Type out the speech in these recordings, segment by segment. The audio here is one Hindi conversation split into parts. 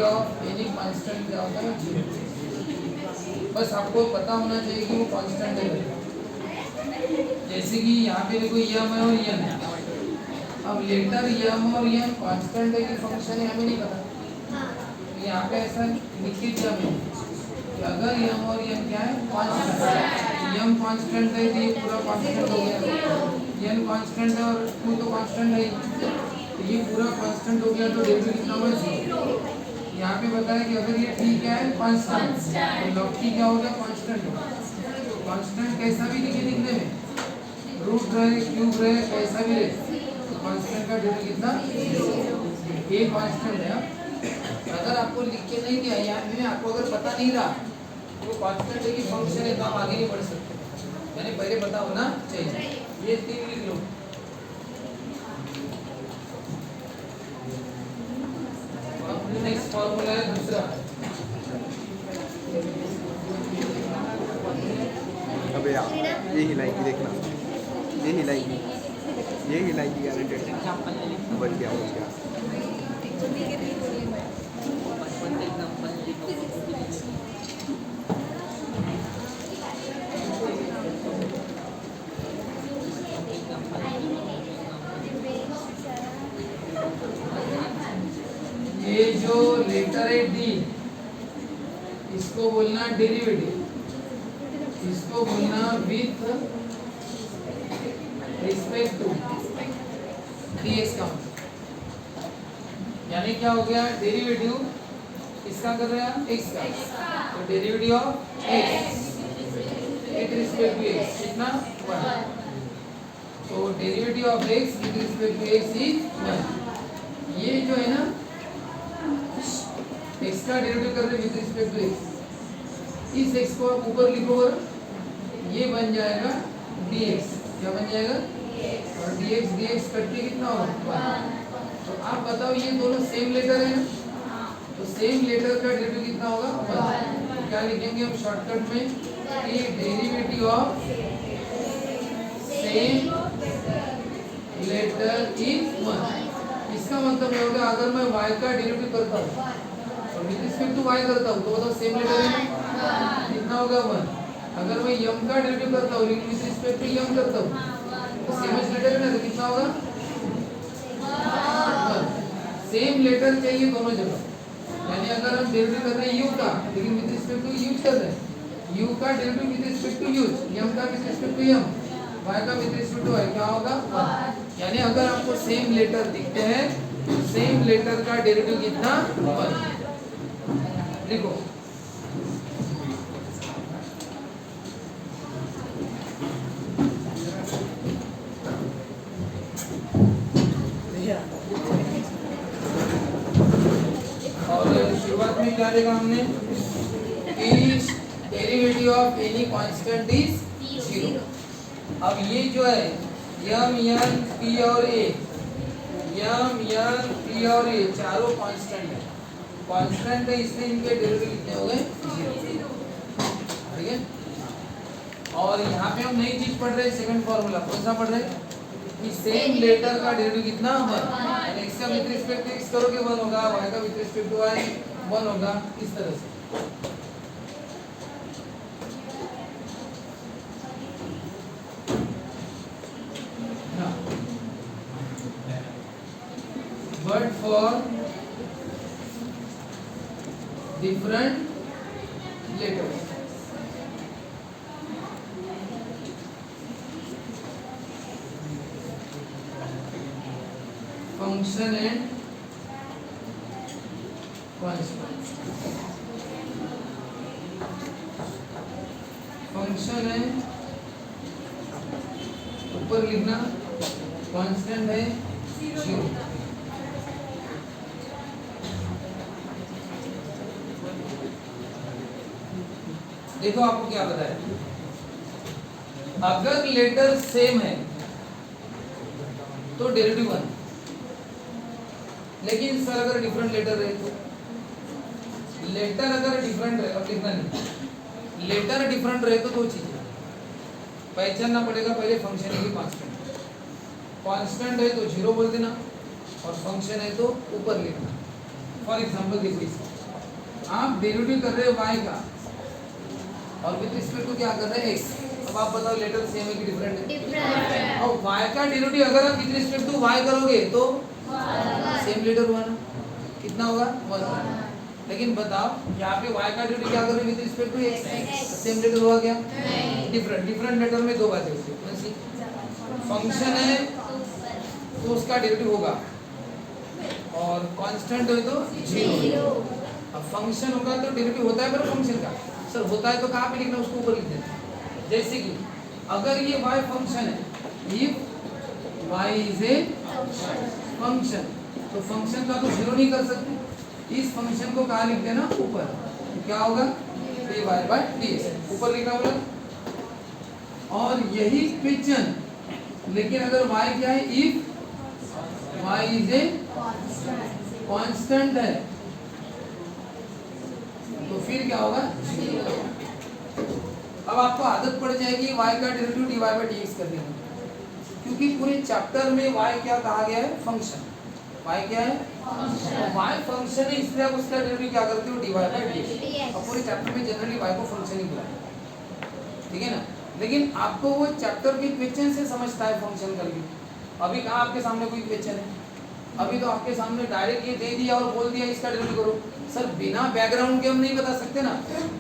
ऑफ एनी कांस्टेंट क्या होता है? 0। बस आपको पता होना चाहिए कि वो कांस्टेंट है। जैसे कि यहाँ पे देखो यम है और यन है। अब लेटर यम और यन कांस्टेंट है कि फंक्शन है हमें नहीं पता। तो यहाँ पे ऐसा लिख के दिया मैंने कि अगर यम और यन क्या है? कांस्टेंट। यम कांस्टेंट है तो ये पूरा कांस्टेंट हो गया। यन कांस्टेंट है और टू तो कांस्टेंट है, तो ये पूरा कांस्टेंट हो गया। तो डेरिवेटिव कितना होगा? 0। यहाँ पे बताया कि अगर ये टी क्या है? कांस्टेंट, तो लॉग टी क्या हो गया? कांस्टेंट होगा। कांस्टेंट कैसा भी दिखे दिखने में, रूट रहे, क्यूब रहे, कैसा भी रहे, तो कांस्टेंट का डेरिवेटिव कितना? ये कांस्टेंट है। अगर आपको लिख के नहीं दिया या मैंने आपको अगर पता नहीं रहा तो वो कांस्टेंट है कि फंक्शन है, तो आप आगे नहीं बढ़ सकते। यानी पहले पता होना चाहिए। ये 3 लिख लो। नेक्स्ट फॉर्मूला है दूसरा। अबे यार ये हिलाएगी, देखना ये हिलाएगी, ये हिलाएगी यार। बच गया बच गया। ये जो लेटर है डी, इसको बोलना डेरिवेटिव, इसको बोलना विथ रिस्पेक्ट टू dx का। यानी क्या हो गया? डेरिवेटिव किसका कर रहे हैं? x का। तो derivative of x with respect to x कितना? 1। तो derivative of x with respect to x is 1। ये जो है ना x का डेरिवेटिव कर रहे हैं विद रिस्पेक्ट टू x। इस x को आप ऊपर लिखो और ये बन जाएगा dx। क्या बन जाएगा? और dx dx कट के कितना होगा? 1। तो आप बताओ ये दोनों सेम लेटर है ना, तो सेम लेटर का डेरिवेटिव कितना होगा? 1। तो क्या लिखेंगे हम शॉर्टकट में कि derivative of same letter is 1। इसका मतलब ये होगा अगर मैं y का डेरिवेटिव करता हूँ और विद रिस्पेक्ट टू y करता हूँ तो बताओ सेम लेटर है कितना होगा? 1। अगर मैं m का डेरिवेटिव करता हूँ विद रिस्पेक्ट टू m करता हूँ तो सेम लेटर है ना, तो कितना होगा? 1। सेम लेटर चाहिए दोनों जगह। यानी अगर हम डेरिवेटिव कर रहे हैं u का लेकिन विद रिस्पेक्ट टू u कर रहे हैं, u का derivative with respect to u, m का with respect to m, y का विद रिस्पेक्ट टू y, क्या होगा? 1। यानी अगर आपको सेम लेटर दिखते हैं तो सेम लेटर का डेरिवेटिव कितना? 1। देखो और शुरुआत में क्या देखा हमने कि derivative of any constant is 0। अब ये जो है यम यन पी और ए, यम यन पी और ए चारों कांस्टेंट है। कांस्टेंट है इसलिए इनके डेरिवेटिव कितने हो गए? 0। ठीक है। और यहाँ पे हम नई चीज पढ़ रहे हैं, सेकंड फॉर्मूला। कौन सा पढ़ रहे हैं? कि सेम लेटर का डेरिवेटिव कितना? 1। x का विद रिस्पेक्ट टू x करोगे 1 होगा, y का विद रिस्पेक्ट टू y 1 होगा, इस तरह से। But for different letters, function and constant, function है ऊपर लिखना, कांस्टेंट है 0। देखो आपको क्या बताया, अगर लेटर सेम है तो डेरिवेटिव 1, लेकिन सर अगर डिफरेंट लेटर रहे तो, लेटर अगर डिफरेंट रहे, अब लिखना नहीं, लेटर डिफरेंट रहे तो दो चीजें पहचानना पड़ेगा। पहले फंक्शन है कि कांस्टेंट, कांस्टेंट है तो 0 बोल देना और फंक्शन है तो ऊपर लिखना। फॉर एग्जांपल देखो इसका आप डेरिवेटिव कर रहे हो y का और विद रिस्पेक्ट टू क्या कर रहे हैं x। अब आप बताओ लेटर सेम है कि डिफरेंट है? डिफरेंट। और y का डेरिवेटिव अगर आप विद रिस्पेक्ट टू y करोगे तो सेम लेटर हुआ ना, कितना होगा 1। लेकिन बताओ यहाँ पे y का डेरिवेटिव क्या कर रहे हैं with respect to x, same letter हुआ क्या? डिफरेंट। डिफरेंट लेटर में दो बातें होती है, फंक्शन है तो उसका डेरिवेटिव होगा और कांस्टेंट हो तो जीरो। अब फंक्शन होगा तो डेरिवेटिव होता है पर फंक्शन का सर होता है तो कहाँ पे लिखना, उसको ऊपर लिख देना। जैसे कि अगर ये y फंक्शन है, if y is a function, तो फंक्शन का तो जीरो नहीं कर सकते, इस फंक्शन को कहाँ लिख देना ऊपर, तो क्या होगा dy/dx ऊपर लिखना होगा। और यही क्वेश्चन, लेकिन अगर y क्या है, if y is a constant है तो फिर क्या होगा जीरो। अब आपको आदत पड़ जाएगी y का डेरिवेटिव dy/dx करने की, क्योंकि पूरे चैप्टर में y क्या कहा गया है, फंक्शन। y क्या है, y फंक्शन है, इसलिए आप उसका डेरिवेटिव क्या करते हो dy/dx। अब पूरे चैप्टर में जनरली y को फंक्शन ही बुलाते, ठीक है ना। लेकिन आपको वो चैप्टर के क्वेश्चन से समझता है फंक्शन का। अभी कहाँ आपके सामने कोई क्वेश्चन है, अभी तो आपके सामने डायरेक्ट ये दे दिया और बोल दिया इसका डेरिवेटिव करो। सर बिना बैकग्राउंड के हम नहीं बता सकते ना,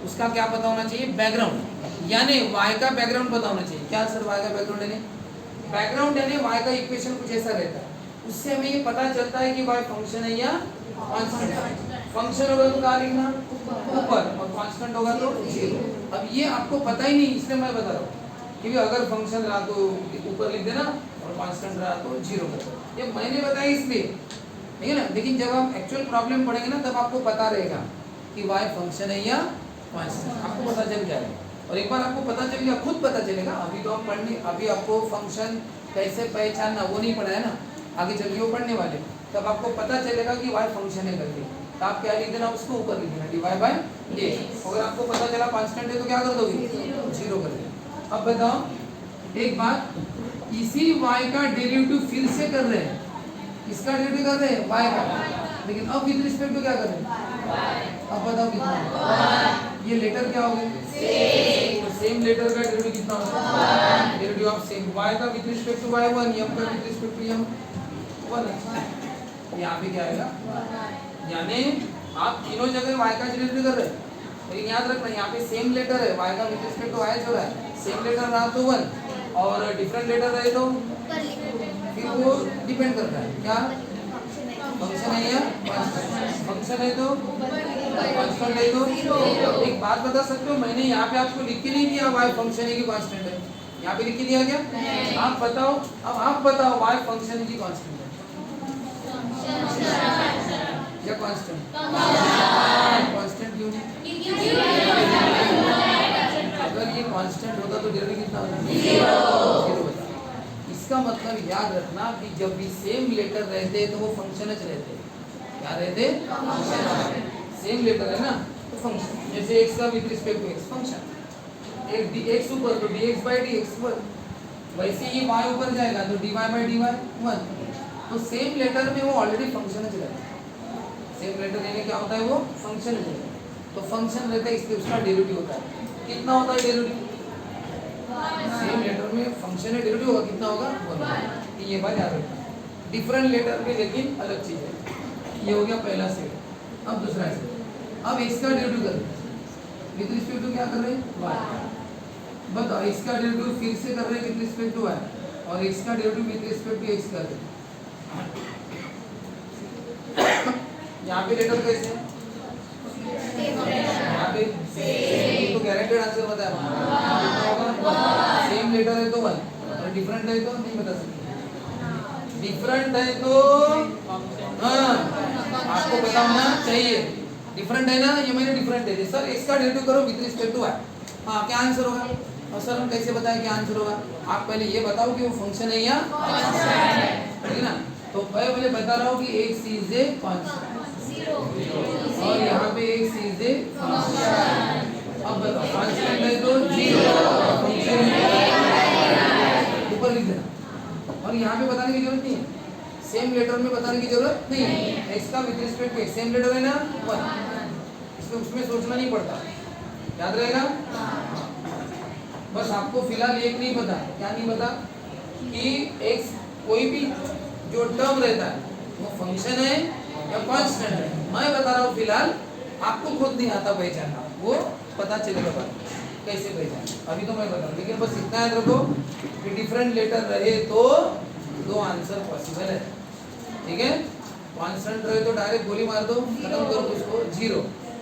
उसका क्या पता होना चाहिए, बैकग्राउंड, यानी y का बैकग्राउंड पता होना चाहिए। क्या सर y का बैकग्राउंड यानी, बैकग्राउंड यानी y का इक्वेशन कुछ ऐसा रहता है, उससे हमें ये पता चलता है कि y फंक्शन है या कांस्टेंट है। फंक्शन होगा तो कहाँ लिखना ऊपर और कांस्टेंट होगा तो जीरो। अब ये आपको पता ही नहीं, इसलिए मैं बता रहा हूँ कि अगर फंक्शन रहा तो ऊपर लिख देना और कांस्टेंट रहा तो जीरो कर दो। ये मैंने बताया इसलिए, ठीक है ना। लेकिन जब आप एक्चुअल प्रॉब्लम पढ़ेंगे ना तब आपको पता रहेगा कि y फंक्शन है या कांस्टेंट, आपको पता चल जाएगा। और एक बार आपको पता चल गया, खुद पता चलेगा। अभी तो हम पढ़ने, अभी आपको फंक्शन कैसे पहचानना वो नहीं पढ़ा है ना, आगे चल के वो पढ़ने वाले, तब आपको पता चलेगा कि y फंक्शन है करके। तो आप क्या लिख देना, उसको ऊपर लिख देना dy/dx। अगर आपको पता चला कांस्टेंट है तो क्या कर दोगे, जीरो कर देना। अब बताओ एक बात, इसी y का डेरिवेटिव फिर से कर रहे हैं, इसका डेरिवेटिव कर रहे हैं y का, लेकिन अब विद रिस्पेक्ट टू क्या कर रहे हैं, अब बताओ कितना, ये लेटर क्या हो गए, तो सेम लेटर का डेरिवेटिव कितना होगा, डेरिवेटिव ऑफ सेम y का with respect to y 1, m का विद रिस्पेक्ट टू m 1। यहाँ पे क्या आएगा, यानी आप तीनों जगह y का डेरिवेटिव कर रहे हैं, लेकिन याद रखना यहाँ पे सेम लेटर है, y का विद रिस्पेक्ट टू y जो है, सेम लेटर रहा तो 1 और डिफरेंट लेटर रहे तो फिर वो डिपेंड करता है क्या, फंक्शन है या फंक्शन है तो कांस्टेंट है तो। एक बात बता सकते हो, मैंने यहाँ पे आपको लिख के नहीं दिया y फंक्शन है कि कांस्टेंट है, यहाँ पे लिख के दिया क्या, आप बताओ, अब आप बताओ y फंक्शन है कि कांस्टेंट है या कांस्टेंट, कांस्टेंट क्यों नहीं, अगर ये कांस्टेंट होता तो डेरिवेटिव कितना होता, जीरो होता। इसका मतलब याद रखना कि जब भी सेम लेटर रहते तो वो फंक्शन रहते, क्या रहते, सेम लेटर है ना तो फंक्शन। जैसे x का with respect to x function, एक x ऊपर तो dx/dx 1, वैसे ही y ऊपर जाएगा तो dy/dy 1। तो सेम लेटर में वो ऑलरेडी फंक्शन रहता है, सेम लेटर यानी क्या होता है, वो फंक्शन है, तो फंक्शन रहता है इसलिए उसका डेरिवेटिव होता है। कितना होता है डेरिवेटिव, सेम लेटर में फंक्शन है, डेरिवेटिव होगा कितना होगा 1। ये बात याद रखना, डिफरेंट लेटर में लेकिन अलग चीज है। ये हो गया पहला सेट। अब दूसरा सेट, अब इसका डेरिवेटिव कर विद रिस्पेक्ट टू क्या कर रहे हैं y, बताओ इसका डेरिवेटिव फिर से कर रहे हैं विद रिस्पेक्ट टू y और इसका derivative with respect to x कर रहे हैं। यहाँ पे लेटर कैसे है, यहाँ पे तो गारंटेड आंसर बताया, सेम लेटर है तो 1 और डिफरेंट है तो नहीं बता सकते, डिफरेंट है तो हाँ आपको पता होना चाहिए, डिफरेंट है ना, ये मैंने डिफरेंट है सर, इसका डेरिवेटिव करो विद रिस्पेक्ट टू y, हाँ क्या आंसर होगा, और सर हम कैसे बताएं क्या आंसर होगा, आप पहले ये बताओ कि वो फंक्शन है या ठीक है ना। तो पहले बता रहा हूँ कि x इज ए कांस्टेंट और यहाँ पे x इज ए फंक्शन। अब बताओ कांस्टेंट है तो जीरो, फंक्शन ऊपर लिख देना, और यहाँ पे बताने की जरूरत नहीं है, सेम लेटर में बताने की जरूरत नहीं है। x का with respect to same letter है ना 1, उसमें सोचना नहीं पड़ता, याद रहेगा। बस आपको फिलहाल एक नहीं पता, क्या नहीं पता कि x कोई भी जो टर्म रहता है वो फंक्शन है या कांस्टेंट है। मैं बता रहा हूँ फिलहाल, आपको खुद नहीं आता पहचानना, वो पता चलेगा बाद कैसे पहचान, अभी तो मैं बता रहा हूँ। लेकिन बस इतना याद रखो कि डिफरेंट लेटर रहे तो दो आंसर पॉसिबल है, ठीक है। कांस्टेंट रहे तो डायरेक्ट गोली मार दो, खत्म करो उसको, जीरो।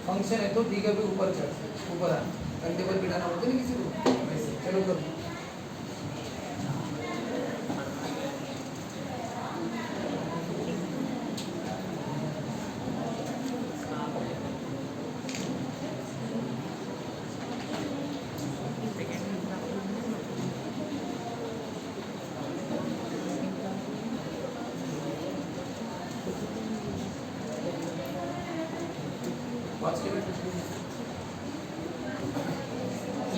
फंक्शन है तो ठीक है, फिर ऊपर चढ़, ऊपर आ, कंधे पर पिटाना होता है ना किसी को, वैसे चलो करो।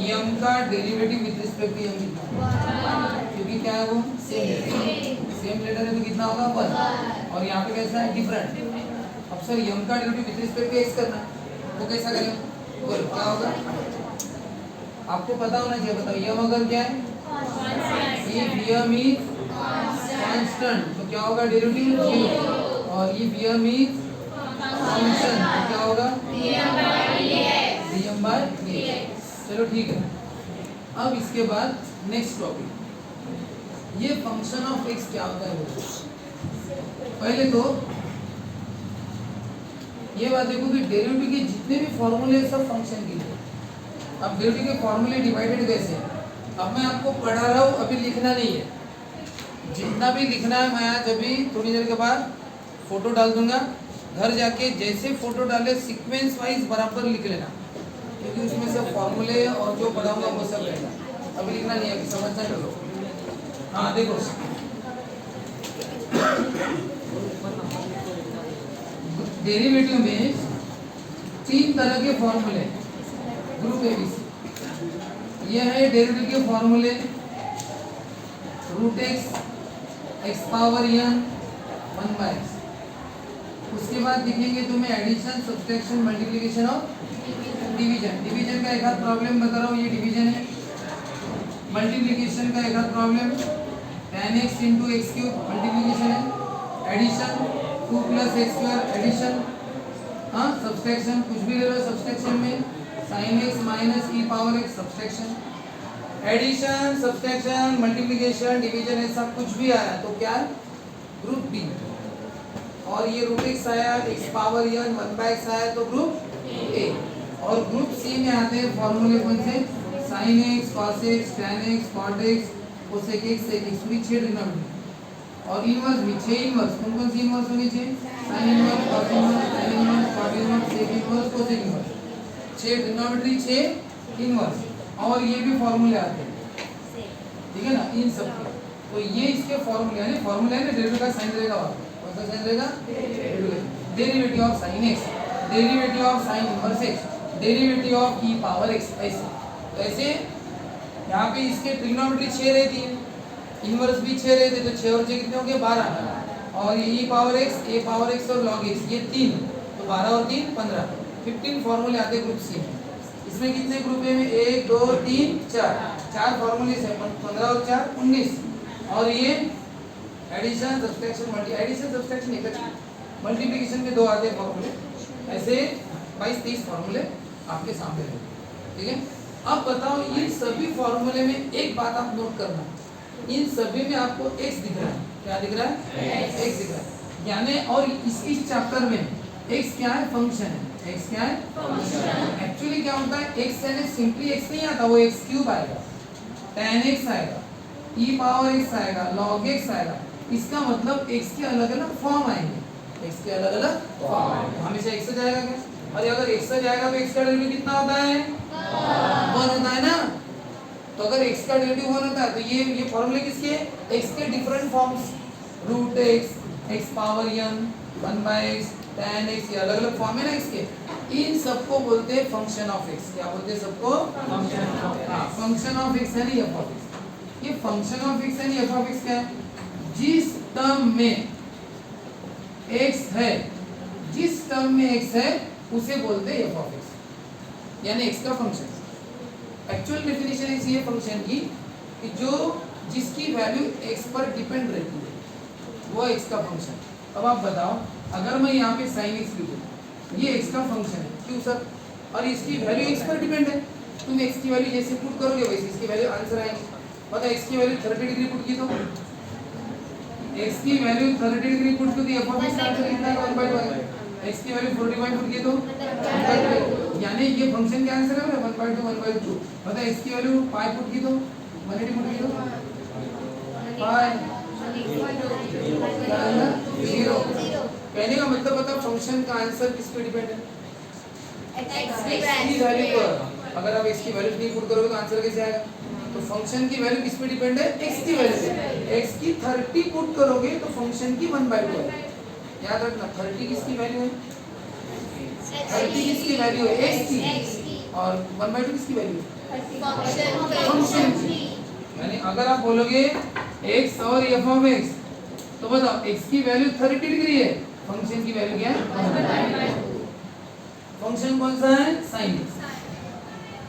यम का डेरिवेटिव विद रिस्पेक्ट टू यम कितना, क्योंकि क्या है वो सेम लेटर है तो कितना होगा 1, और यहाँ पे कैसा है डिफरेंट। अब सर यम का derivative with respect to x करना है, वो कैसा करें, बोलो क्या होगा, आपको पता होना चाहिए। बताओ यम अगर क्या है, इफ यम इज कांस्टेंट तो क्या होगा डेरिवेटिव 0, और इफ यम इज फंक्शन तो क्या होगा dm by dx। चलो ठीक है। अब इसके बाद नेक्स्ट टॉपिक, ये फंक्शन ऑफ x क्या होता है वो। पहले तो ये बात देखो कि डेरिवेटिव के जितने भी फॉर्मूले सब फंक्शन के लिए। अब डेरिवेटिव के फॉर्मूले डिवाइडेड कैसे हैं, अब मैं आपको पढ़ा रहा हूँ, अभी लिखना नहीं है, जितना भी लिखना है मैं आज अभी थोड़ी देर के बाद फोटो डाल दूंगा, घर जाके जैसे फोटो डाले सीक्वेंस वाइज बराबर लिख लेना, क्योंकि उसमें सब फॉर्मूले और जो पढ़ाऊंगा वो सब रहेगा, अभी लिखना नहीं है, अभी समझना चलो। हाँ देखो, डेरिवेटिव में 3 तरह के फॉर्मूले, ग्रुप एबीसी। ये है डेरिवेटिव के फॉर्मूले, root x power n 1/x। उसके बाद दिखेंगे तुम्हें एडिशन, सब्सट्रैक्शन, मल्टीप्लिकेशन और डिवीजन। डिवीजन का एक आध प्रॉब्लम बता रहा हूँ, ये डिवीजन है। मल्टीप्लिकेशन का एक आध problem, tan x into x cube multiplication है। Addition 2 + x² addition. हाँ सब्सट्रैक्शन कुछ भी ले लो, सब्सट्रैक्शन में sin x minus e power x subtraction. Addition, subtraction, multiplication, division, ऐसा कुछ भी आया तो क्या ग्रुप बी। और ये रूट एक्स आया, एक्स पावर n 1/x आया तो ग्रुप ए। और ग्रुप सी में आते हैं फॉर्मूले कौन से, sin x, cos x, tan x, cot x, cosec x, sec x, पूरी 6 ट्रिग्नोमेट्री। और इनवर्स भी 6 इनवर्स, कौन कौन सी इनवर्स होंगे 6, sin inverse, cos inverse, tan inverse, cot inverse, sec inverse, cosec inverse, 6 trigonometry 6 inverse. और ये भी फॉर्मूले आते हैं, ठीक है ना, इन सब के। तो ये इसके फॉर्मूले है, फॉर्मूला है ना, डेरिवेटिव का साइन रहेगा, कौन सा साइन रहेगा, derivative of sin x, derivative of sin inverse x, derivative of e power x, ऐसे। तो ऐसे यहाँ पे इसके ट्रिग्नोमेट्री 6 रहती है, इनवर्स भी 6 रहते, तो 6 और 6 कितने हो गए 12, और ये e power x, a power x और log x ये 3, तो 12 और 3 15, 15 फॉर्मूले आते ग्रुप सी में। इसमें कितने ग्रुप है में 1 2 3 4 फॉर्मूले है, 15 और 4 19। और ये एडिशन, सब्सट्रैक्शन, एडिशन सब्सट्रैक्शन एक, मल्टीप्लिकेशन के 2 आते हैं फॉर्मूले, ऐसे 22-30 फॉर्मूले आपके सामने हैं, ठीक है। अब बताओ इन सभी फॉर्मूले में एक बात आप नोट करना, इन सभी में आपको x दिख रहा है, क्या दिख रहा है, x दिख रहा है, यानी और इस चैप्टर में x क्या है, फंक्शन है, x क्या है फंक्शन। एक्चुअली क्या होता है, x यानी सिंपली x नहीं आता, वो x क्यूब आएगा, tan x आएगा, e पावर x आएगा, log x आएगा। इसका मतलब x के अलग अलग फॉर्म आएंगे, x के अलग अलग फॉर्म आएंगे, हमेशा x से जाएगा क्या, और अगर x से जाएगा तो x का डेरिवेटिव कितना होता है 1 होता है ना। तो अगर x का डेरिवेटिव 1 होता है तो ये फॉर्मूले किसके, x के different forms, root x, x power n 1/x, tan x, ये अलग अलग फॉर्म है ना इसके, इन सबको बोलते हैं फंक्शन ऑफ x। क्या बोलते हैं सबको, function of x। Function of x है नहीं f ऑफ x। ये फंक्शन ऑफ x है नहीं f ऑफ x क्या है, जिस टर्म में x है, जिस टर्म में x है उसे बोलते हैं एफ ऑफ एक्स, यानी एक्स का फंक्शन। एक्चुअल डेफिनेशन ऐसी है फंक्शन की कि जो जिसकी वैल्यू एक्स पर डिपेंड रहती है वो एक्स का फंक्शन। अब आप बताओ, अगर मैं यहाँ पे साइन एक्स लिखूँ, ये एक्स का फंक्शन है, क्यों सर? और इसकी वैल्यू एक्स पर डिपेंड है। तुम एक्स की वैल्यू जैसे पुट करोगे वैसे इसकी वैल्यू आंसर आएगी। बताओ एक्स की वैल्यू 30 डिग्री पुट की तो एक्स की वैल्यू 30 डिग्री पुट की तो एफ ऑफ एक्स का आंसर कितना है? 1/2। एक्स की वैल्यू 45 पुट की तो 1/2, यानी ये फंक्शन का आंसर है 1/2 1/2। बताओ एक्स की वैल्यू 5 पुट की तो 180 पुट की तो 5 0। कहने का मतलब बताओ फंक्शन का आंसर किस पे डिपेंड है? एक्स की वैल्यू पर। अगर आप एक्स की वैल्यू नहीं पुट करोगे तो आंसर कैसे आएगा? तो फंक्शन की वैल्यू किस पे डिपेंड है? एक्स की वैल्यू पे। एक्स की 30 पुट करोगे तो फंक्शन की 1/2 है। याद रखना 30 किसकी वैल्यू है? 30 किसकी वैल्यू है? एक्स की। और 1/2 किसकी वैल्यू है? फंक्शन की। यानी अगर आप बोलोगे एक्स और एफ ऑफ एक्स तो बताओ एक्स की वैल्यू 30 डिग्री है, फंक्शन की वैल्यू क्या है? फंक्शन कौन सा है? Sine x.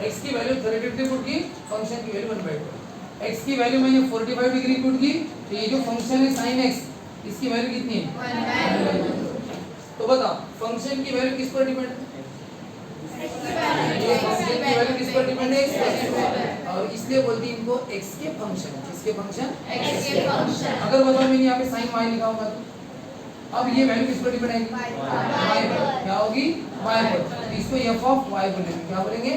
एक्स की वैल्यू 30 डिग्री पुट की, फंक्शन की वैल्यू 1/2। एक्स की वैल्यू मैंने 45 डिग्री पुट की, तो ये जो फंक्शन है साइन एक्स इसकी वैल्यू कितनी है? 1/2। तो बताओ फंक्शन की वैल्यू किस पर डिपेंड है? ये फंक्शन की वैल्यू किस पर डिपेंड है? एक्स पर। और इसलिए बोलती है इनको एक्स के फंक्शन। किसके फंक्शन? एक्स के फंक्शन। अगर बताओ मैंने यहाँ पे साइन y लिखा होगा तो अब ये वैल्यू किस पर डिपेंड आएगी? y पर। क्या होगी? y पर। तो इसको f ऑफ y बोलेंगे। क्या बोलेंगे?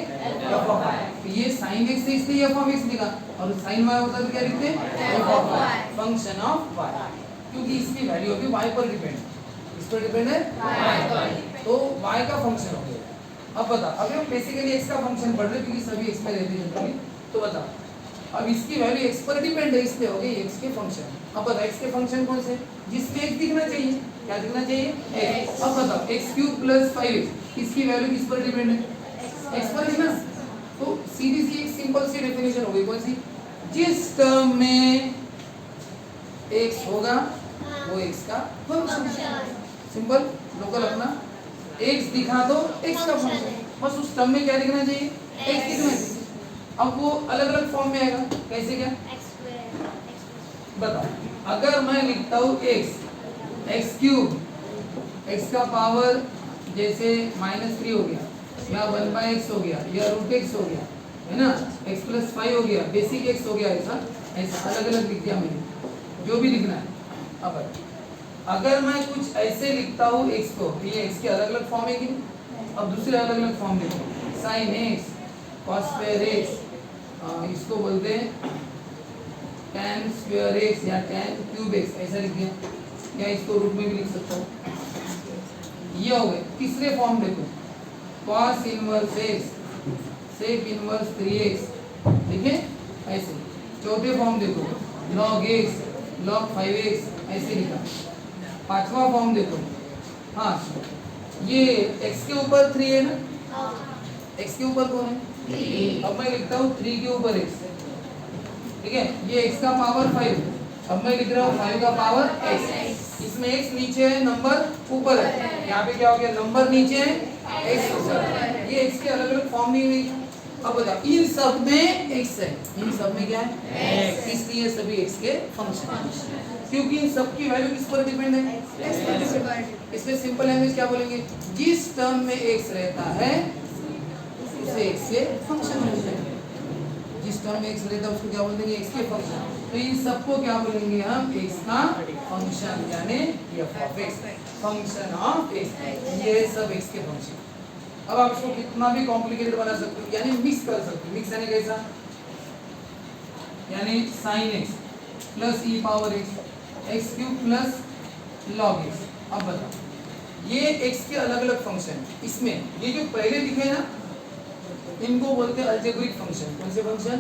f of y। तो ये sin x से इसलिए f ऑफ x लिखा, और sin y होता तो क्या लिखते? f of y, function of y, क्योंकि इसकी वैल्यू होगी y पर डिपेंड। इस पर डिपेंड है y पर, तो y का फंक्शन हो गया। अब बता, अभी हम बेसिकली x का फंक्शन पढ़ रहे हैं क्योंकि सभी x पे रहते हैं जनरली। तो बता, अब इसकी वैल्यू x पर डिपेंड है, इसलिए हो गई x के फंक्शन। अब बता x के फंक्शन कौन से? जिसमें x दिखना चाहिए। क्या दिखना चाहिए? x। अब बताओ x³ + 5x इसकी वैल्यू किस पर डिपेंड है? x पर है ना। तो सीधी सी एक सिंपल सी डेफिनेशन हो गई, कौन सी? जिस टर्म में x होगा वो x का फंक्शन। सिंपल लोकल अपना x दिखा दो x का फंक्शन, बस उस टर्म में क्या दिखना चाहिए? x दिखना चाहिए। अब वो अलग अलग फॉर्म में आएगा, कैसे क्या? बताओ, अगर मैं लिखता हूँ x³ x का पावर जैसे -3 हो गया, या 1/x हो गया, या √x हो गया, है ना, x + 5 हो गया, बेसिक x हो गया, ऐसा अलग अलग लिख दिया मैंने, जो भी लिखना है। अब अगर मैं कुछ ऐसे लिखता हूँ x को, ये x के अलग अलग फॉर्म है कि नहीं? अब दूसरे अलग अलग फॉर्म लिखो, sin x, cos² x, इसको बोलते हैं tan² x या tan³ x, ऐसा लिख दिया, या इसको रूट में भी लिख सकता हूँ। ये हो गए। तीसरे फॉर्म देखो, cos inverse x, sec inverse 3x, ठीक है, ऐसे। चौथे फॉर्म देखो, log x, log 5x, ऐसे लिखा। पांचवा फॉर्म देखो, हाँ ये x के ऊपर 3 है ना, x के ऊपर कौन है? अब मैं लिखता हूँ 3 के ऊपर x, ठीक है, ये x का पावर 5, अब मैं लिख रहा हूँ 5 का पावर x। इसमें x नीचे है, नंबर ऊपर है, यहाँ पे क्या हो गया? नंबर नीचे है, x ऊपर। ये x के अलग अलग फॉर्म नहीं हुई। अब बताओ, इन सब में x है, इन सब में क्या है? x, इसलिए सभी x के फंक्शन है, क्योंकि इन सब की वैल्यू किस पर डिपेंड है? x पर डिपेंड। इसमें सिंपल लैंग्वेज क्या बोलेंगे? जिस टर्म में x रहता है उसे x के फंक्शन बोलते हैं। जिस टर्म में x रहता है उसको क्या बोल देंगे? x के फंक्शन। तो इन सबको क्या बोलेंगे हम? x का फंक्शन, यानी f of x, function of x। ये सब x के फंक्शन। अब आप इसको कितना भी कॉम्प्लिकेटेड बना सकते हो, यानी मिक्स कर सकते हो। मिक्स यानी कैसा? यानी sin x + e power x, x³ + log x। अब बताओ, ये x के अलग अलग फंक्शन, इसमें ये जो पहले लिखे ना, इनको बोलते हैं अलजेब्रिक फंक्शन। कौन से फंक्शन?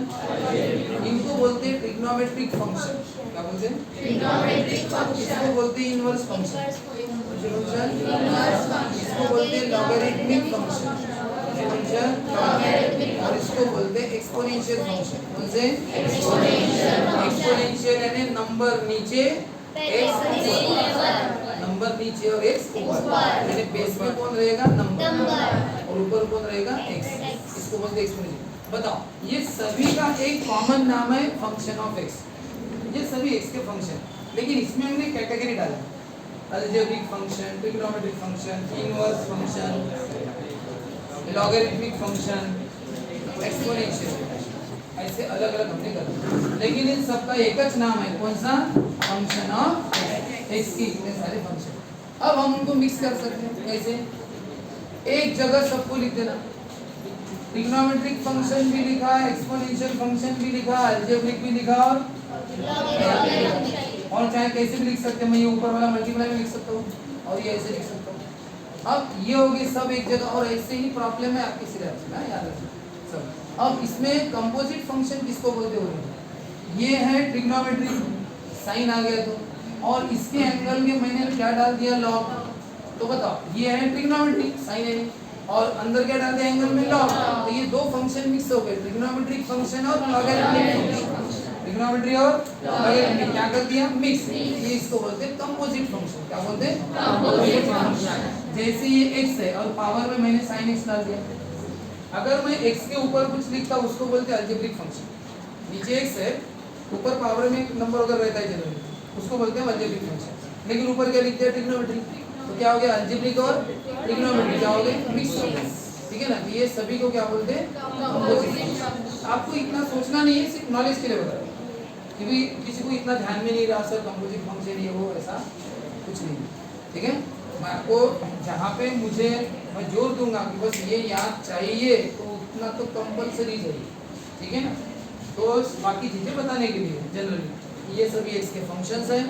इनको बोलते हैं ट्रिग्नोमेट्रिक फंक्शन। क्या बोलते हैं? Trigonometric function. इसको बोलते हैं इनवर्स फंक्शन। कौन से फंक्शन? Inverse function. इसको बोलते हैं लॉगरिथमिक फंक्शन। Function logarithmic. और इसको बोलते हैं एक्सपोनेंशियल फंक्शन। कौन से? एक्सपोनेंशियल। एक्सपोनेंशियल यानी नंबर नीचे, x ऊपर। नंबर नीचे और एक्स ऊपर, यानी बेस में कौन रहेगा? नंबर, और ऊपर कौन रहेगा? एक्स। इसको बोलते हैं एक्सपोनेंशियल। बताओ, ये सभी का एक कॉमन नाम है फंक्शन ऑफ एक्स। ये सभी एक्स के फंक्शन, लेकिन इसमें हमने कैटेगरी डाला, algebraic function, trigonometric function, inverse function, logarithmic function, exponential, ऐसे अलग अलग हमने कर, लेकिन इन सबका एक ही नाम है, कौन सा? फंक्शन ऑफ एक्स की इतने सारे फंक्शन। अब हम उनको मिक्स कर सकते हैं, कैसे? एक जगह सबको लिख देना, ट्रिग्नोमेट्रिक फंक्शन भी लिखा, एक्सपोनेंशियल फंक्शन भी लिखा, अलजेब्रिक भी लिखा, और चाहे कैसे भी लिख सकते हैं। मैं ये ऊपर वाला मल्टीप्लाई में लिख सकता हूँ और ये ऐसे लिख सकता हूँ। अब ये हो गए सब एक जगह, और ऐसे ही प्रॉब्लम है आपके सिलेबस में, याद रखिए सब। अब इसमें कंपोजिट फंक्शन किसको बोलते हो? ये है ट्रिग्नोमेट्री, साइन आ गया तो, और इसके एंगल में मैंने क्या डाल दिया? लॉग। तो बताओ, ये है ट्रिग्नोमेट्री, साइन है, और अंदर क्या डाल दिया? एंगल में लॉग। तो ये दो फंक्शन मिक्स हो गए, ट्रिग्नोमेट्रिक फंक्शन और लॉगरिथमिक फंक्शन। ट्रिग्नोमेट्री और लॉगरिथमिक क्या कर दिया? मिक्स। ये इसको बोलते हैं कंपोजिट फंक्शन। क्या बोलते हैं? Composite function. जैसे ये x है और पावर में मैंने sin x डाल दिया, अगर मैं x के ऊपर कुछ लिखता उसको बोलते हैं अलजेब्रिक फंक्शन। नीचे x है, ऊपर पावर में नंबर अगर रहता है जनरली, उसको बोलते हैं अलजेब्रिक फंक्शन। लेकिन ऊपर क्या लिखते हैं? ट्रिग्नोमेट्री। तो क्या हो गया? अलजेब्रिक और ट्रिग्नोमेट्री क्या हो गए? मिक्स हो गए, ठीक है ना? ये सभी को क्या बोलते हैं? कंपोजिट। आपको इतना सोचना नहीं है, सिर्फ नॉलेज के लिए बता रहा हूं, क्योंकि किसी को इतना ध्यान में नहीं रहा सर कंपोजिट फंक्शन ये वो, ऐसा कुछ नहीं, ठीक है? मैं आपको जहाँ पे मुझे मैं जोर दूंगा कि बस ये याद चाहिए, तो उतना तो कंपलसरी चाहिए, ठीक है ना? तो बाकी चीज़ें बताने के लिए जनरली ये सभी एक्स के फंक्शंस हैं,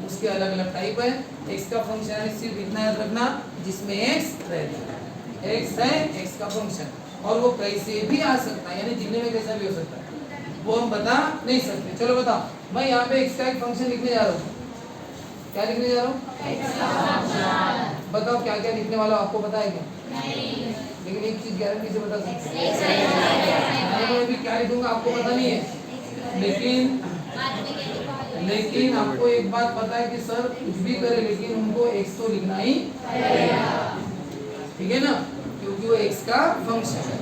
उसके अलग अलग टाइप है। एक्स का फंक्शन है सिर्फ इतना याद रखना जिसमें एक्स रहता है, एक्स है एक्स का फंक्शन, और वो कैसे भी आ सकता है, यानी जितने में कैसा भी हो सकता है, वो हम बता नहीं सकते। चलो बताओ, मैं यहाँ पे एक्स का एक फंक्शन लिखने जा रहा हूँ। क्या लिखने जा रहा हूँ? बताओ क्या क्या लिखने वाला आपको पता है क्या? नहीं। लेकिन एक चीज गारंटी से बता सकते हैं, मैं भी क्या लिखूंगा आपको पता नहीं है, लेकिन आपको एक बात पता है कि सर कुछ भी करे लेकिन उनको एक्स तो लिखना ही, ठीक है ना? क्योंकि वो एक्स का फंक्शन है,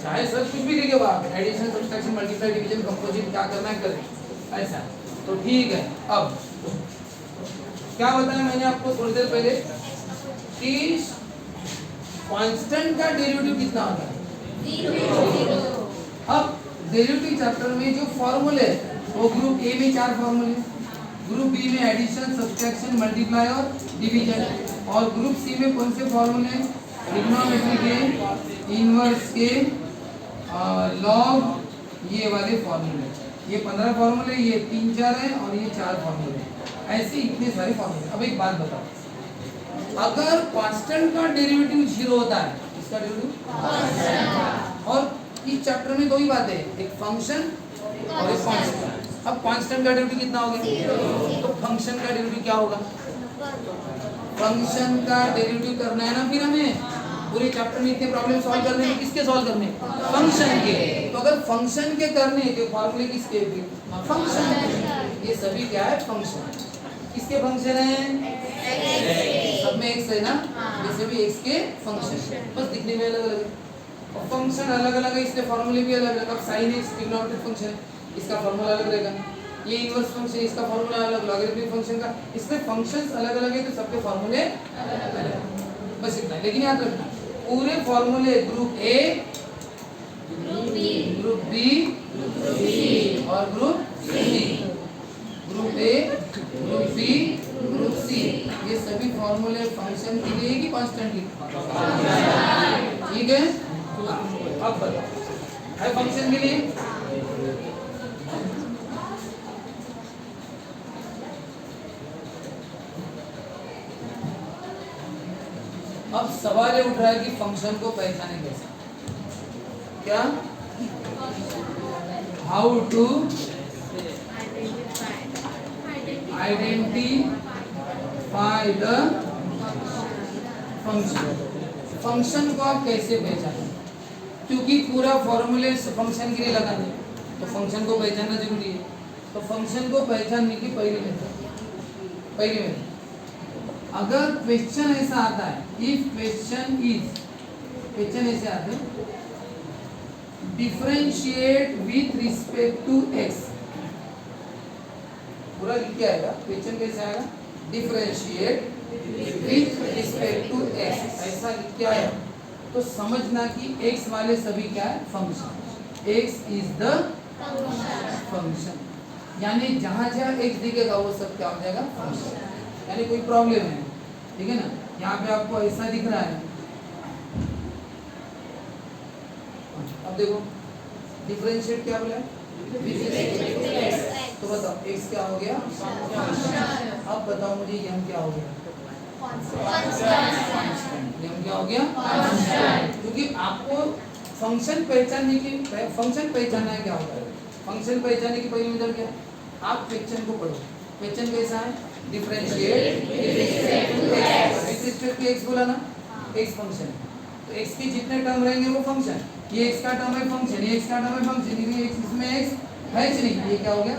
चाहे सर कुछ भी लिखे आप, addition, subtraction, multiply, division, composite, क्या करना है करें, ऐसा। तो ठीक है, अब क्या बताया मैंने आपको थोड़ी देर पहले कि कांस्टेंट का डेरिवेटिव कितना होता है? 0। अब डेरिवेटिव चैप्टर में जो फॉर्मूले वो ग्रुप ए में 4 फॉर्मूले, ग्रुप बी में एडिशन, सब्ट्रैक्शन, मल्टीप्लाई और डिवीजन, और ग्रुप सी में कौन से फॉर्मूले? ट्रिग्नोमेट्री के, इनवर्स के, लॉग, ये वाले फॉर्मूले। ये 15 फॉर्मूले, ये 3-4 है और ये 4 फॉर्मूले, ऐसे इतने सारे फॉर्मूले। अब एक बात बताओ, अगर कांस्टेंट का डेरिवेटिव 0 होता है, इसका डेरिवेटिव, और इस चैप्टर में दो ही बातें हैं, एक फंक्शन और एक कांस्टेंट। अब कांस्टेंट का डेरिवेटिव कितना होगा? तो फंक्शन का डेरिवेटिव क्या होगा? फंक्शन का डेरिवेटिव करना है ना फिर हमें पूरे चैप्टर में इतने प्रॉब्लम सॉल्व करने में, किसके सॉल्व करने? फंक्शन के। तो अगर फंक्शन के करने तो फॉर्मूले किसके? फंक्शन के। ये सभी क्या है? फंक्शन। किसके फंक्शन है? सब में एक्स है ना, ये सभी एक्स के फंक्शन, बस दिखने में अलग अलग है और फंक्शन अलग अलग है, इसलिए फॉर्मूले भी अलग अलग। अब साइन एक्स ट्रिग्नोमेट्रिक फंक्शन है, इसका फॉर्मूला अलग रहेगा। ये इनवर्स फंक्शन, इसका फॉर्मूला अलग, लॉगरिथमिक फंक्शन का, इसलिए फंक्शंस अलग अलग है तो सबके फॉर्मूले अलग अलग, बस इतना। लेकिन याद रखना पूरे फॉर्मूले ग्रुप ए, ग्रुप बी और group C, group A, group B, group C, ये सभी फॉर्मूले फंक्शन के लिए कि कांस्टेंट के? ठीक है। अब बताओ है फंक्शन के लिए अब सवाल ये उठ रहा है कि फंक्शन को पहचाने कैसे? क्या? How to identify the function. Function को आप कैसे पहचानें? क्योंकि पूरा फॉर्मूले फंक्शन के लिए लगाने, तो फंक्शन को पहचानना जरूरी है। तो फंक्शन को पहचानने की पहली मेथड अगर क्वेश्चन ऐसा आता है, इफ क्वेश्चन ऐसे आते हैं, differentiate with respect to x, पूरा लिख के आएगा। क्वेश्चन कैसे आएगा? Differentiate with respect to x, ऐसा लिख के आया तो समझना कि एक्स वाले सभी क्या है? Function. X is the function, यानी जहां जहां एक्स दिखेगा वो सब क्या हो जाएगा? फंक्शन। यानी कोई प्रॉब्लम है, ठीक है ना? यहाँ पे आपको ऐसा दिख रहा है, अब देखो डिफरेंशिएट क्या बोला है? तो बताओ एक्स क्या हो गया? अब बताओ मुझे यम क्या हो गया? यम क्या हो गया? क्योंकि आपको फंक्शन पहचानने की पहचानना है। क्या होता है फंक्शन पहचानने की पहली मेथड क्या है? आप क्वेश्चन को पढ़ो। क्वेश्चन कैसा है? Differentiate with respect to x बोला ना, एक्स फंक्शन है तो एक्स के जितने टर्म रहेंगे वो फंक्शन। ये एक्स का टर्म है फंक्शन, ये एक्स का टर्म है फंक्शन, ये इसमें एक्स है ही नहीं, ये क्या हो गया?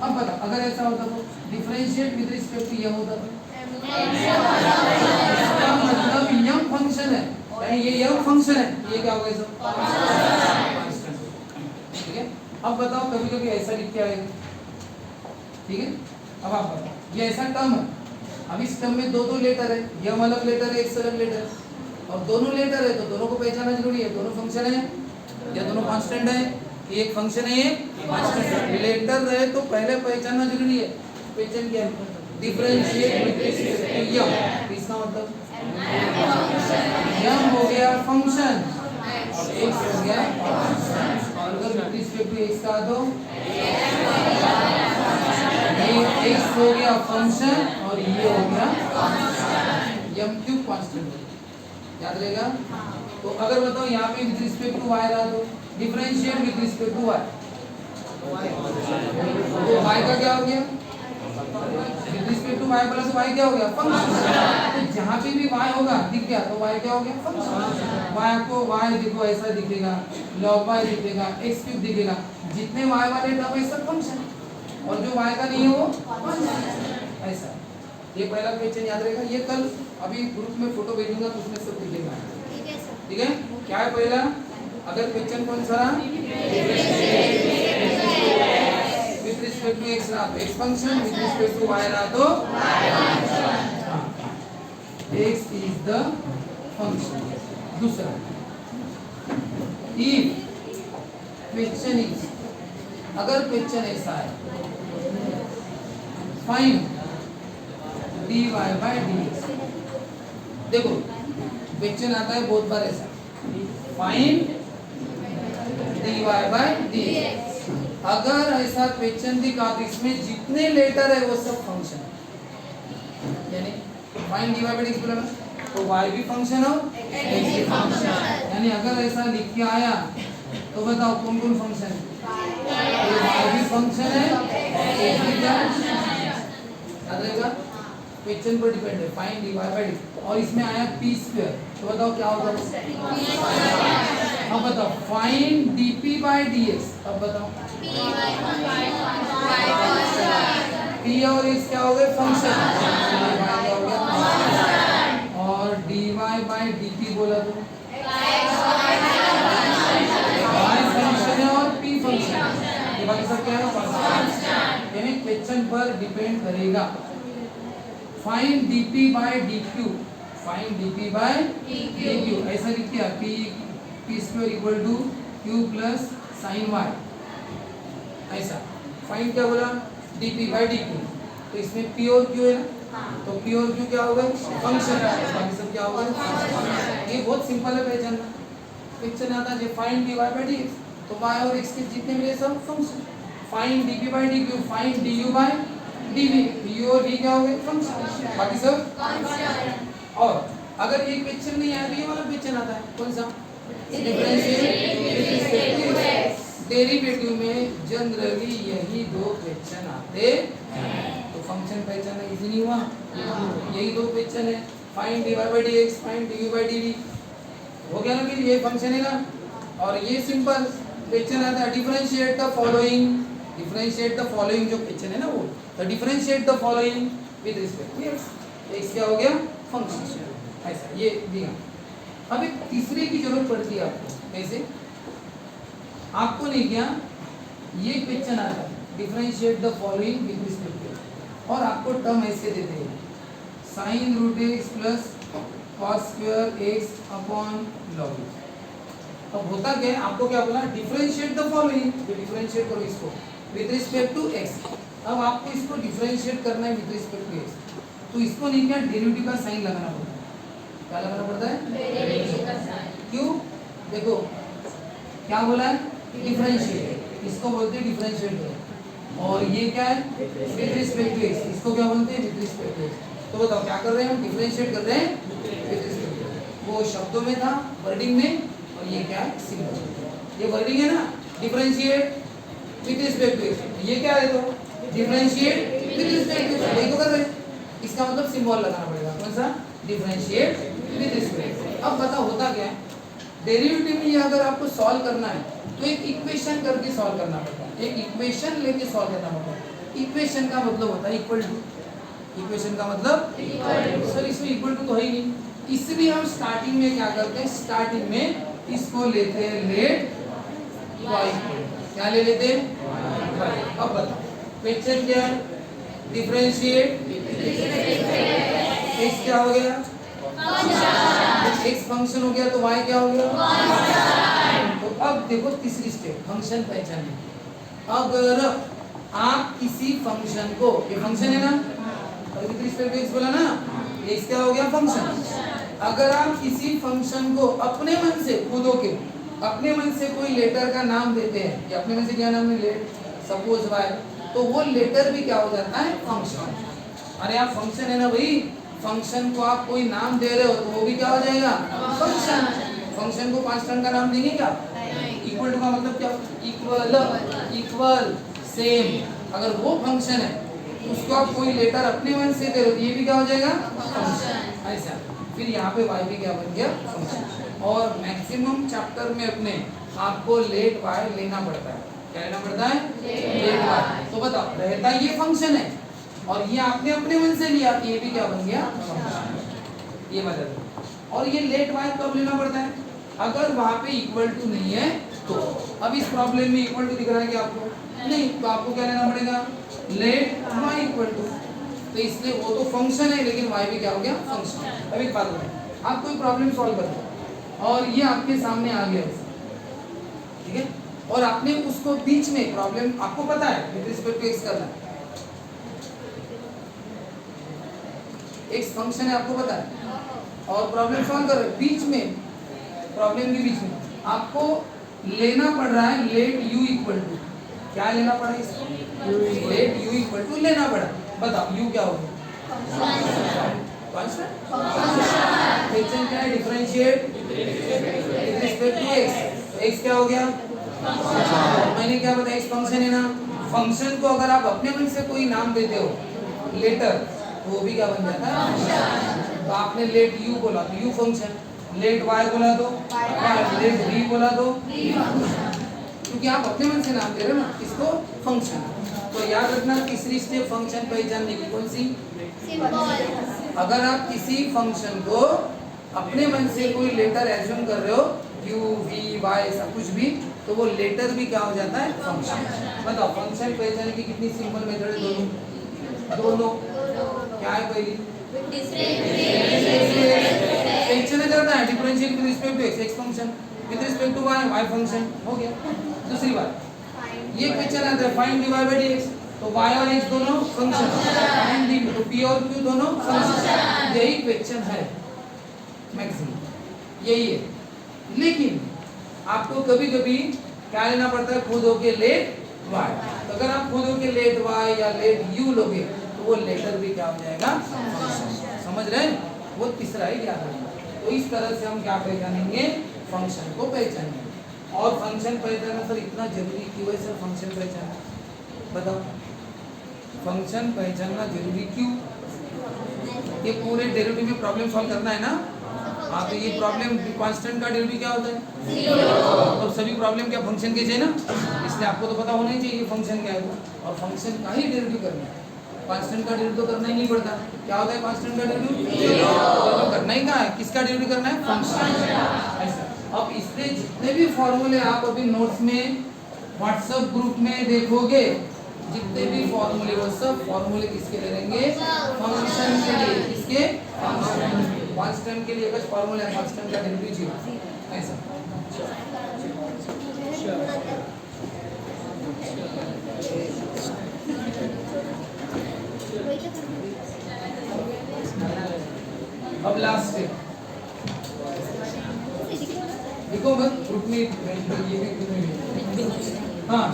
अब बता, अगर ऐसा होता तो डिफरेंशिएट विद रिस्पेक्ट टू ये होता तो मतलब यम फंक्शन है, यानी ये यम फंक्शन है, ये क्या होगा? सब ठीक है। अब बताओ कभी कभी ऐसा लिख के आएगा, ठीक है? अब आप बताओ ये ऐसा टर्म है, अब इस टर्म में दो लेटर है, यम अलग लेटर है, एक्स अलग लेटर है, और दोनों लेटर है तो दोनों को पहचानना जरूरी है। दोनों फंक्शन है या दोनों कांस्टेंट है? एक फंक्शन है, एक कांस्टेंट है। लेटर रहे तो पहले पहचानना जरूरी है। पहचान क्या है? डिफरेंशिएट विद रिस्पेक्ट टू यम, इसका मतलब यम हो गया फंक्शन और एक्स हो गया कांस्टेंट, और अगर विद रिस्पेक्ट टू एक्स का तो एक्स हो गया फंक्शन और ये हो गया यम क्यूब कांस्टेंट, याद रहेगा? तो अगर बताओ यहाँ पे विद रिस्पेक्ट टू वाई रहा तो differentiate with respect to y, तो वाई का क्या हो गया? With respect to y plus y क्या हो गया? फंक्शन। तो जहाँ पे भी वाई होगा दिख गया तो वाई क्या हो गया? फंक्शन। वाई आपको वाई देखो ऐसा दिखेगा, लॉग वाई दिखेगा, एक्स क्यूब दिखेगा, जितने वाई वाले टर्म है सब फंक्शन, और जो वाई का नहीं है वो ऐसा। ये पहला क्वेश्चन याद रहेगा। ये कल अभी ग्रुप में फोटो भेजूंगा तो उसमें सब दिखेगा, ठीक है? क्या है पहला? अगर क्वेश्चन कौन सा विद रिस्पेक्ट टू एक्स रहा तो x function, with respect to y रहा तो एक्स इज द फंक्शन। दूसरा, इफ क्वेश्चन इज, अगर क्वेश्चन ऐसा है, फाइंड dy by dx। देखो क्वेश्चन आता है बहुत बार ऐसा, फाइंड dy by dx। अगर ऐसा क्वेश्चन दिखा तो इसमें जितने लेटर है वो सब फंक्शन, यानी फाइंड dy by dx बोला तो y भी फंक्शन हो, x भी फंक्शन। यानी अगर ऐसा लिख के आया तो बताओ कौन कौन फंक्शन है? y भी फंक्शन है, x भी क्या? याद रहेगा? क्वेश्चन पर डिपेंड है, फाइंड dy by dx। और इसमें आया p स्क्वायर तो बताओ क्या होगा? अब बताओ फाइंड dp by dx। अब बताओ p और x क्या हो गए? फंक्शन। क्या हो गया? और dy by dt बोला तो y फंक्शन है और p फंक्शन, ये बाकी सब क्या है? यानी क्वेश्चन पर डिपेंड करेगा। Find dp by dq, find dp by dq, ऐसा लिख दिया p square equal to q plus sine y, ऐसा। फाइंड क्या बोला? dp by dq, तो इसमें p और q है तो p और q क्या होगा? फंक्शन, बाकी सब क्या होगा? ये बहुत सिंपल है पहचानना। क्वेश्चन आता है फाइंड dy by dx तो y और x के जितने मिले सब function. Find dp by dq, find du by dv, u और v क्या हो गए? फंक्शन, बाकी सब कांस्टेंट। और अगर ये क्वेश्चन नहीं आया तो ये वाला क्वेश्चन आता है, कौन सा? डेरिवेटिव में जनरली यही दो क्वेश्चन आते हैं, तो फंक्शन पहचानना इजी नहीं हुआ? यही दो क्वेश्चन है, find dy by dx, find du by dv, हो गया ना? फिर ये फंक्शन है ना, और ये सिंपल क्वेश्चन आता है differentiate the following, differentiate the following जो क्वेश्चन है ना वो, तो differentiate the following with respect to x। x क्या हो गया फंक्शन, ऐसा ये दिया। अब एक तीसरे की जरूरत पड़ती है आपको, कैसे? आपको नहीं क्या, ये क्वेश्चन आता है differentiate the following with respect to, और आपको टर्म ऐसे देते हैं sin root x plus cos square x upon log x. अब होता क्या है, आपको क्या बोला डिफरेंशिएट द फॉलोइंग, तो डिफरेंशिएट करो इसको विद रिस्पेक्ट टू एक्स। अब आपको इसको डिफरेंशिएट करना है विद रिस्पेक्ट टू एक्स, तो इसको नहीं क्या डेरिवेटिव का साइन लगाना पड़ता है। क्या लगाना पड़ता है? डेरिवेटिव का साइन। क्यों? देखो क्या बोला है डिफरेंशिएट, इसको बोलते हैं डिफरेंशिएट करो, और ये क्या है विद रिस्पेक्ट टू एक्स, इसको क्या बोलते हैं विद रिस्पेक्ट टू एक्स। तो बताओ क्या कर रहे हैं हम, डिफरेंशिएट कर रहे हैं विद रिस्पेक्ट टू एक्स। वो शब्दों में था वर्डिंग में, और ये क्या है सिंबल। ये वर्डिंग है ना differentiate with respect to x, ये क्या है तो differentiate with respect to x, यही तो कर रहे हैं। इसका मतलब सिंबल लगाना पड़ेगा, कौन सा? Differentiate with respect. अब बताओ होता क्या है, डेरिवेटिव में ये अगर आपको सॉल्व करना है तो एक इक्वेशन करके सॉल्व करना पड़ता है, एक इक्वेशन लेके सॉल्व करना पड़ता है। इक्वेशन का मतलब होता है इक्वल टू, इक्वेशन का मतलब सर इसमें इक्वल टू तो है ही नहीं, इसलिए हम स्टार्टिंग में क्या करते हैं, स्टार्टिंग में इसको लेते हैं लेट y, क्या ले लेते हैं y। अब बताओ क्वेश्चन क्या है, डिफरेंशिएट x क्या हो गया x फंक्शन हो गया, तो y क्या हो गया। तो अब देखो तीसरी स्टेप फंक्शन पहचानने। अगर आप किसी फंक्शन को, ये फंक्शन है ना, विद रिस्पेक्ट टू x बोला ना, x क्या हो गया फंक्शन। अगर आप किसी फंक्शन को अपने मन से खुद के अपने मन से कोई लेटर का नाम देते हैं, या अपने मन से क्या नाम है लेट सपोज y, तो वो लेटर भी क्या हो जाता है फंक्शन। अरे आप फंक्शन है ना भाई, फंक्शन को आप कोई नाम दे रहे हो तो वो भी क्या हो जाएगा फंक्शन। फंक्शन को 5 टर्म का नाम देंगे क्या? इक्वल टू का मतलब क्या? Equal, equal, same. अगर वो फंक्शन है उसको आप कोई लेटर अपने मन से दे रहे हो, ये भी क्या हो जाएगा फंक्शन, ऐसा। फिर यहाँ पे y भी क्या बन गया फंक्शन। और मैक्सिमम चैप्टर में अपने आपको लेट y लेना पड़ता है, क्या लेना पड़ता है लेट y। तो बताओ रहता ये फंक्शन है और ये आपने अपने मन से लिया, ये भी क्या बन गया फंक्शन, ये मतलब। और ये लेट y कब लेना पड़ता है? अगर वहाँ पे इक्वल टू नहीं है तो। अब इस प्रॉब्लम में इक्वल टू दिख रहा है कि आपको नहीं, तो आपको क्या लेना पड़ेगा लेट y इक्वल टू। तो इसलिए वो तो फंक्शन है लेकिन y भी क्या हो गया फंक्शन। अब एक बात बताओ, आप कोई प्रॉब्लम सॉल्व करो और ये आपके सामने आ गया, ठीक है, और आपने उसको बीच में प्रॉब्लम आपको पता है विद रिस्पेक्ट टू x करना है, x फंक्शन है आपको पता है, और प्रॉब्लम सॉल्व कर रहे हैं, बीच में प्रॉब्लम के बीच में आपको लेना पड़ रहा है लेट u इक्वल टू, क्या लेना पड़ा इसको लेट u इक्वल टू लेना पड़ा। बताओ u क्या होगा कांस्टेंट, क्वेश्चन क्या है differentiate with respect to x, x क्या हो गया मैंने क्या बताया x फंक्शन है ना। फंक्शन को अगर आप अपने मन से कोई नाम देते हो लेटर तो वो भी क्या बन जाता है। तो आपने लेट u बोला तो u फंक्शन, लेट y बोला तो y, लेट v बोला तो क्योंकि आप अपने मन से नाम दे रहे हो ना इसको फंक्शन। तो याद रखना तीसरी स्टेप फंक्शन पहचानने की कौन सी, अगर आप किसी फंक्शन को अपने मन से कोई लेटर एज्यूम कर रहे हो u v y ऐसा कुछ भी, तो वो लेटर भी क्या हो जाता है फंक्शन। बताओ फंक्शन पहचानने की कितनी सिंपल मेथड है, दोनों क्या है, पहली क्वेश्चन करना है differentiate with respect to x function, with respect to y function, हो गया। दूसरी बात ये क्वेश्चन आता है फाइंड dy बाय dx, तो y और x दोनों फंक्शन, फाइंड d तो p और q दोनों फंक्शन, यही क्वेश्चन है मैक्सिमम यही है। लेकिन आपको कभी कभी क्या लेना पड़ता है खुद होके लेट y, तो अगर आप खुद होके लेट y या लेट u लोगे तो वो लेटर भी क्या हो जाएगा फंक्शन, समझ रहे हैं, वो तीसरा ही याद रखना। तो इस तरह से हम क्या पहचानेंगे फंक्शन को पहचानेंगे। और फंक्शन पहचानना सर इतना जरूरी क्यों है सर फंक्शन पहचानना, बताओ फंक्शन पहचानना जरूरी क्यों? ये पूरे डेरिवेटिव में प्रॉब्लम सॉल्व करना है ना। हाँ तो ये प्रॉब्लम कांस्टेंट का डेरिवेटिव क्या होता है 0, और सभी प्रॉब्लम क्या फंक्शन के चाहिए ना, इसलिए आपको तो पता होना ही चाहिए फंक्शन क्या है, और फंक्शन का ही डेरिवेटिव करना है। कांस्टेंट का डेरिवेटिव तो करना ही नहीं पड़ता। क्या होता है कांस्टेंट का डेरिवेटिव? तो करना ही कहाँ है, किसका डेरिवेटिव करना है? फंक्शन। ऐसा। अब इसलिए जितने भी फॉर्मूले आप अभी नोट्स में व्हाट्सएप ग्रुप में देखोगे, जितने भी फॉर्मूले वो सब फॉर्मूले किसके ले लेंगे? फंक्शन के लिए। किसके? फंक्शन। कांस्टेंट के लिए कुछ फॉर्मूला है, कांस्टेंट का डेरिवेटिव 0 ऐसा। अब लास्ट है, देखो मत ग्रुप में ये भी हाँ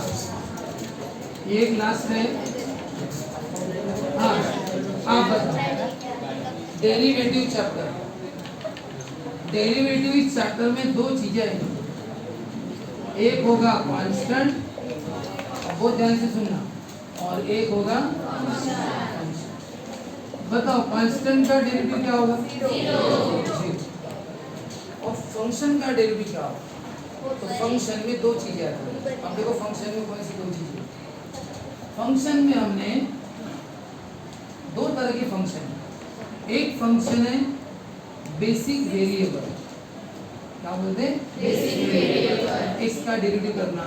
ये लास्ट है। हाँ आप बताओ डेरिवेटिव चैप्टर। डेरिवेटिव इस चैप्टर में दो चीजें हैं, एक होगा कांस्टेंट, बहुत ध्यान से सुनना, और एक होगा बताओ कांस्टेंट का डेरिवेटिव क्या होगा? 0। और फंक्शन का डेरिवेटिव क्या होगा? तो फंक्शन में दो चीजें आती हैं। अब देखो फंक्शन में कौन सी दो चीजें? फंक्शन में हमने दो तरह के फंक्शन है। एक फंक्शन है बेसिक वेरिएबल, क्या बोलते हैं? Basic variable. एक्स का डेरिवेटिव करना,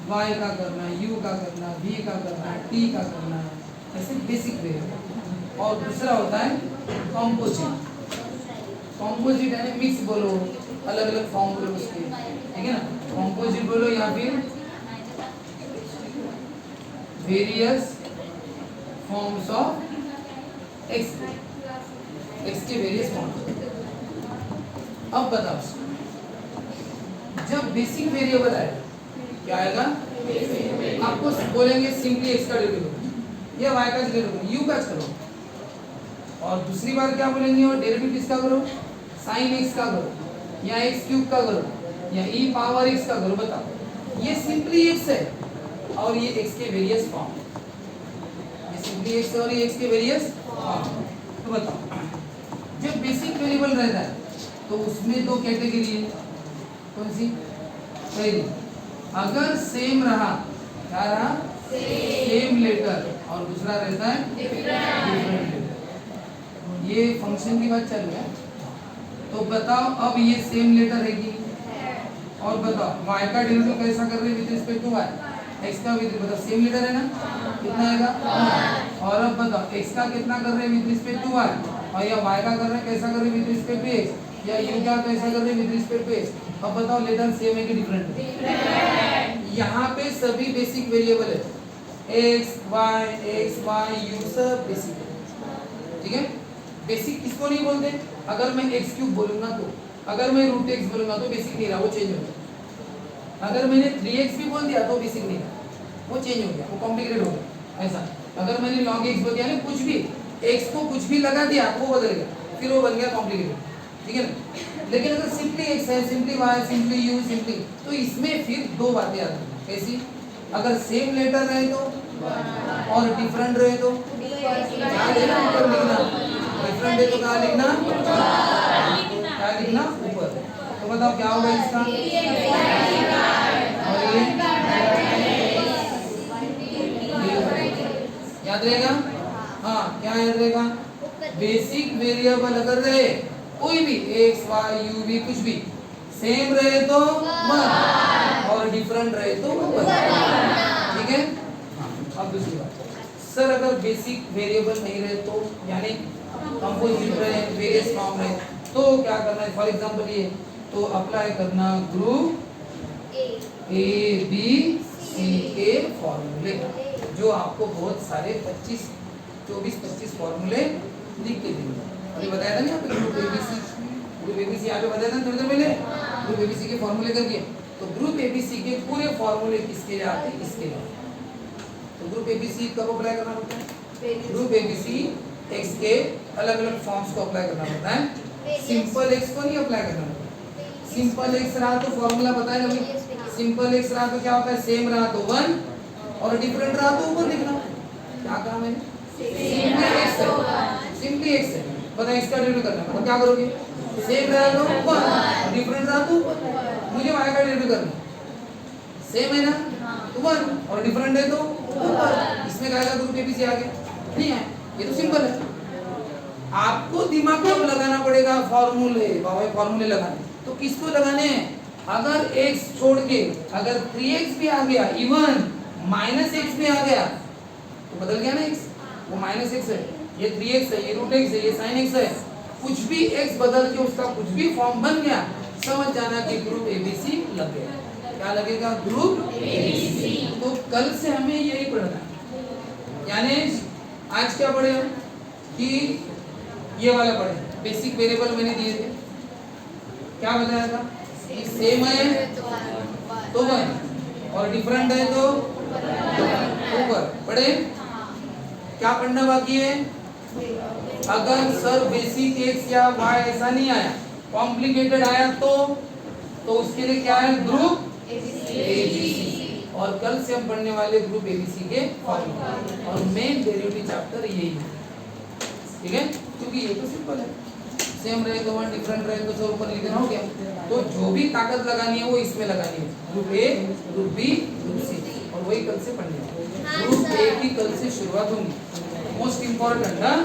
वाई का करना, यू का करना, वी का करना, टी का करना, ऐसे बेसिक वेरिएबल। और दूसरा होता है कॉम्पोजिट। कॉम्पोजिट यानी मिक्स बोलो, अलग अलग फॉर्म बोलो उसके, ठीक है ना? कॉम्पोजिट बोलो या फिर various forms of x, x के वेरियस फॉर्म्स। अब बताओ जब बेसिक वेरिएबल आए क्या आएगा? आपको बोलेंगे सिंपली एक्स का डेरिवेटिव या वाई का डेरिवेटिव, यू का करो, और दूसरी बार क्या बोलेंगे? और डेरिवेटिव किसका करो? साइन एक्स का करो, या एक्स क्यूब का करो, या ई पावर एक्स का करो। बताओ ये सिंपली एक्स है और ये एक्स के वेरियस फॉर्म, ये सिंपली एक्स और ये एक्स के वेरियस फॉर्म। तो बताओ जब बेसिक वेरिएबल रहता है तो उसमें दो कैटेगरी है, कौन सी? पहली अगर सेम रहा, क्या रहा? सेम लेटर, और दूसरा रहता है डिफरेंट लेटर। ये फंक्शन की बात चल रही है। तो बताओ अब ये सेम लेटर है कि? और बताओ y का डेरिवेटिव कैसा कर रहे हैं with respect to y? x का विद मतलब सेम लेटर है ना, कितना आएगा? और अब बताओ x का कितना कर रहे हैं विद रिस्पेक्ट टू y, और या y का कर रहे हैं कैसा कर रहे हैं विद रिस्पेक्ट टू x, या u का कैसा कर रहे हैं विद रिस्पेक्ट टू x? अब बताओ लेटर सेम है कि डिफरेंट है? यहाँ पे सभी बेसिक वेरिएबल है, x y u सब बेसिक है, ठीक है? बेसिक किसको नहीं बोलते? अगर मैं एक्स क्यूब बोलूंगा तो, अगर मैं रूट एक्स बोलूंगा तो बेसिक नहीं रहा, वो चेंज हो गया। अगर मैंने 3x भी बोल दिया तो बेसिक नहीं रहा, वो चेंज हो गया, वो कॉम्प्लिकेटेड हो गया। ऐसा अगर मैंने लॉग एक्स बोल दिया ना, कुछ भी एक्स को कुछ भी लगा दिया वो बदल गया, फिर वो बन गया कॉम्प्लिकेटेड, ठीक है ना? लेकिन अगर सिंपली एक्स है, simply y, simply u, simply, तो इसमें फिर दो बातें आती हैं। कैसी? अगर सेम लेटर रहे तो, और डिफरेंट रहे तो क्या लिखना? ऊपर लिखना। डिफरेंट है तो क्या लिखना? क्या लिखना? ऊपर। तो बताओ क्या होगा इसका? और ये याद रहेगा? हाँ क्या याद रहेगा? बेसिक वेरिएबल अगर रहे कोई भी x y u v कुछ भी सेम रहे तो 1 और डिफरेंट रहे तो 1, ठीक है? अब दूसरी बात, सर अगर बेसिक वेरिएबल नहीं रहे तो, यानी कंपोजिट रहे, वेरियस फॉर्म रहे, तो क्या करना है? फॉर एग्जांपल ये तो अप्लाई करना ग्रुप ए बी सी के फॉर्मूले, जो आपको बहुत सारे 24-25 फॉर्मूले लिख के देंगे। अभी बताया था ना आपको ग्रुप एबीसी यहाँ पे बताया था थोड़ी देर पहले, ग्रुप एबीसी के फॉर्मूले करके। तो ग्रुप एबीसी के पूरे फॉर्मूले किसके लिए आते हैं? इसके लिए। तो ग्रुप एबीसी कब अप्लाई करना पड़ता है? ग्रुप एबीसी एक्स के अलग अलग फॉर्म्स को अप्लाई करना पड़ता है, सिंपल एक्स को नहीं अप्लाई करना पड़ता। सिंपल एक्स रहा तो फॉर्मूला बताया अभी, सिंपल एक्स रहा तो क्या होता है? सेम रहा तो 1 और डिफरेंट रहा तो ऊपर लिखना। क्या कहा मैंने? सिंपली एक्स है, बताइए इसका डेरिवेटिव करना है, तो क्या करोगे? सेम रहा तो 1, डिफरेंट रहा तो मुझे y का डेरिवेटिव करना है, सेम है ना तो 1 और डिफरेंट है तो ऊपर। इसमें क्या आएगा? ग्रुप एबीसी आ गया। नहीं है, ये तो सिंपल है। आपको दिमाग कब लगाना पड़ेगा? फॉर्मूले, बाबा फॉर्मूले लगाने। तो किसको लगाने हैं? अगर x छोड़ के अगर 3x भी आ गया, इवन -x भी आ गया, तो बदल गया ना x, वो -x है, ये 3x है, ये √x है, ये sin x है, कुछ भी x बदल के उसका कुछ भी फॉर्म बन गया, समझ जाना कि ग्रुप ABC लग गया। क्या लगेगा? Group ABC। तो कल से हमें यही पढ़ना है, यानी आज क्या पढ़े हम कि ये वाला पढ़े, बेसिक वेरिएबल मैंने दिए थे, क्या बताया था? सेम है तो 1 और डिफरेंट है तो ऊपर पढ़े। क्या पढ़ना बाकी है? अगर सर बेसिक x या y ऐसा नहीं आया, कॉम्प्लिकेटेड आया तो उसके लिए क्या है? Group ABC। और कल से हम पढ़ने वाले ग्रुप ABC के फॉर्मूला और मेन डेरिवेटिव चैप्टर यही है, ठीक है? क्योंकि ये तो सिंपल है, सेम रहे तो 1, डिफरेंट रहे तो सब ऊपर लिख देना, हो गया। तो जो भी ताकत लगानी है वो इसमें लगानी है, group A, group B, group C, और वही कल से पढ़नी है। ग्रुप A की कल से शुरुआत होगी, मोस्ट इम्पोर्टेंट। हाँ,